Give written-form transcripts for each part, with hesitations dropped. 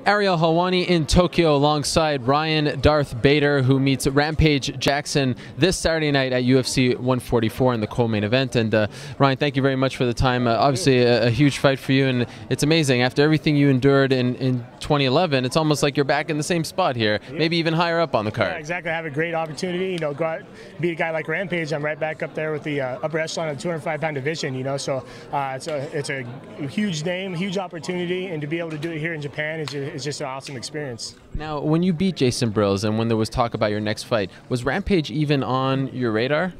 Ariel Helwani in Tokyo alongside Ryan Darth Bader, who meets Rampage Jackson this Saturday night at UFC 144 in the co-main event. And Ryan, thank you very much for the time. Obviously a huge fight for you, and it's amazing. After everything you endured in 2011, it's almost like you're back in the same spot here, maybe even higher up on the card. Yeah, exactly. I have a great opportunity, go out, beat a guy like Rampage. I'm right back up there with the upper echelon of the 205-pound division, so it's a huge name, huge opportunity, and to be able to do it here in Japan is just an awesome experience. Now, when you beat Jason Brills and when there was talk about your next fight, was Rampage even on your radar?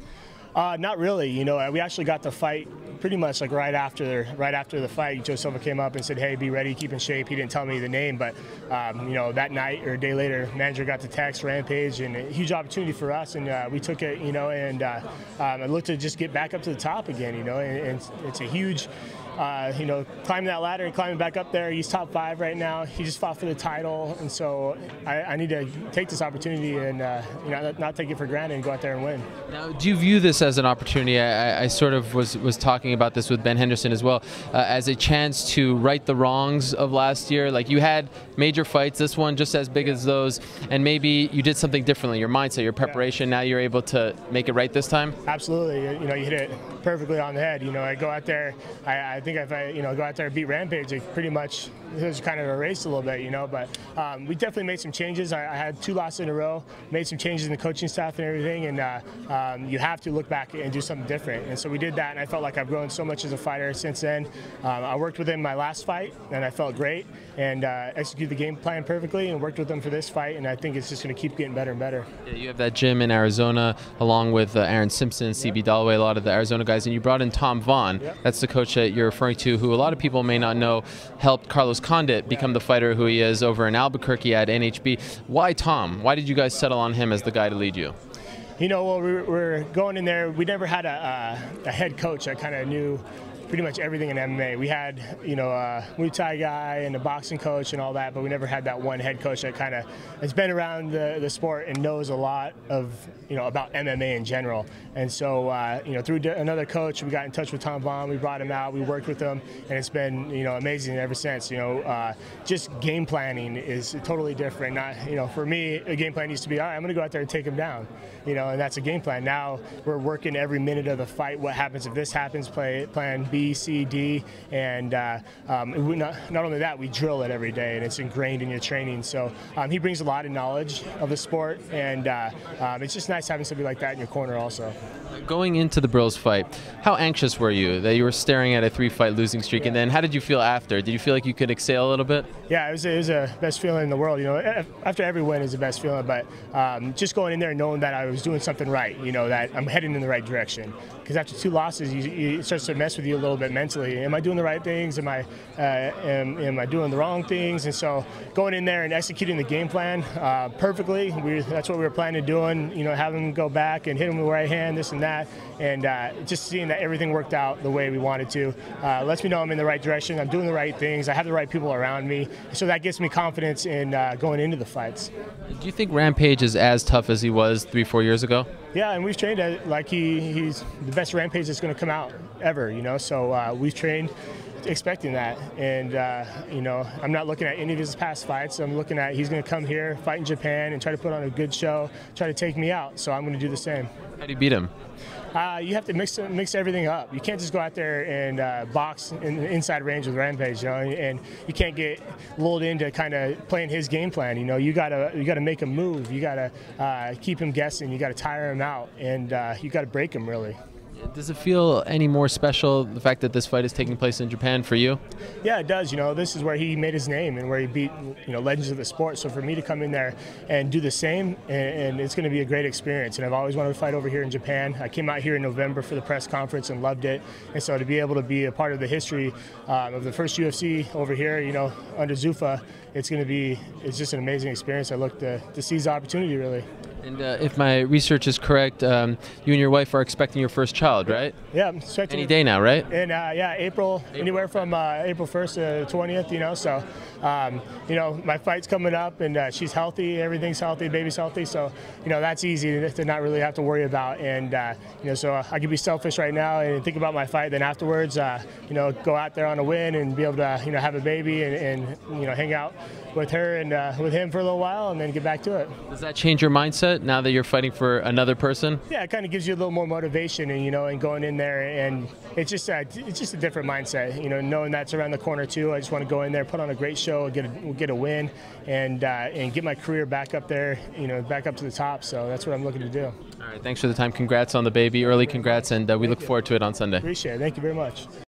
Not really. We actually got the fight pretty much like right after the fight. Joe Silva came up and said, "Hey, be ready, keep in shape." He didn't tell me the name, but that night or a day later, manager got the text, Rampage, and a huge opportunity for us, and we took it. And I looked to just get back up to the top again. And it's a huge. Climbing that ladder and climbing back up there. He's top 5 right now. He just fought for the title, and so I need to take this opportunity and not take it for granted and go out there and win. Now, do you view this as an opportunity? I sort of was talking about this with Ben Henderson as well, as a chance to right the wrongs of last year. Like, you had major fights, this one just as big as those, and maybe you did something differently. Your mindset, your preparation. Now you're able to make it right this time. Absolutely. You hit it perfectly on the head. I go out there. I think if I go out there and beat Rampage, it pretty much was kind of a race a little bit, but we definitely made some changes. I had 2 losses in a row, made some changes in the coaching staff and everything, and you have to look back and do something different. And so we did that, and I felt like I've grown so much as a fighter since then. I worked with him in my last fight, and I felt great, and executed the game plan perfectly, and worked with him for this fight, and I think it's just going to keep getting better and better. Yeah, you have that gym in Arizona, along with Aaron Simpson, CB Dalloway, a lot of the Arizona guys, and you brought in Tom Vaughn. That's the coach that you're referring to, who a lot of people may not know helped Carlos Condit become the fighter who he is over in Albuquerque at NHB. Why Tom? Why did you guys settle on him as the guy to lead you? Well, we're going in there. We never had a head coach that kind of knew pretty much everything in MMA. We had, a Muay Thai guy and a boxing coach and all that, but we never had that one head coach that kind of has been around the sport and knows a lot of, about MMA in general. And so, through another coach, we got in touch with Tom Vaughn. We brought him out. We worked with him, and it's been, amazing ever since. Just game planning is totally different. Not, for me, a game plan used to be, all right, I'm going to go out there and take him down, and that's a game plan. Now we're working every minute of the fight. What happens if this happens? Plan B, C, D, and not only that, we drill it every day, and it's ingrained in your training. So he brings a lot of knowledge of the sport, and it's just nice having somebody like that in your corner also. Going into the Brills fight, how anxious were you that you were staring at a 3-fight losing streak, and then how did you feel after? Did you feel like you could exhale a little bit? Yeah, it was the best feeling in the world. After every win is the best feeling, but just going in there knowing that I was doing something right, that I'm heading in the right direction. Because after 2 losses, it starts to mess with you a little bit mentally. Am I doing the right things? Am I doing the wrong things? And so going in there and executing the game plan perfectly, that's what we were planning on doing. Have him go back and hit him with the right hand, this and that, and just seeing that everything worked out the way we wanted to lets me know I'm in the right direction. I'm doing the right things. I have the right people around me, so that gives me confidence in going into the fights. Do you think Rampage is as tough as he was 3-4 years ago? Yeah, and we've trained like he's the best Rampage that's going to come out ever. So we've trained expecting that, and I'm not looking at any of his past fights. I'm looking at he's going to come here, fight in Japan, and try to put on a good show, try to take me out. So I'm going to do the same. How do you beat him? You have to mix everything up. You can't just go out there and box in the inside range with Rampage, and you can't get lulled into kind of playing his game plan. You gotta make him move. You gotta keep him guessing. You gotta tire him out, and you gotta break him really. Does it feel any more special, the fact that this fight is taking place in Japan for you? Yeah, it does. This is where he made his name and where he beat, legends of the sport. So for me to come in there and do the same, and it's going to be a great experience. And I've always wanted to fight over here in Japan. I came out here in November for the press conference and loved it. And so to be able to be a part of the history of the first UFC over here, under Zuffa, it's just an amazing experience. I look to seize the opportunity, really. And if my research is correct, you and your wife are expecting your first child, right? Yeah, I'm expecting any day now, right? And yeah, April, anywhere from April 1st to 20th, you know. So, you know, my fight's coming up, and she's healthy, everything's healthy, baby's healthy. So, you know, that's easy to not really have to worry about. And you know, so I can be selfish right now and think about my fight. Then afterwards, you know, go out there on a win and be able to, you know, have a baby and you know, hang out with her and with him for a little while, and then get back to it. Does that change your mindset now that you're fighting for another person? Yeah, it kind of gives you a little more motivation, and you know, and going in there, and it's just a different mindset. You know, knowing that's around the corner too. I just want to go in there, put on a great show, get a win, and get my career back up there. You know, back up to the top. So that's what I'm looking to do. All right, thanks for the time. Congrats on the baby, early congrats, and we look forward to it on Sunday. Appreciate it. Thank you very much.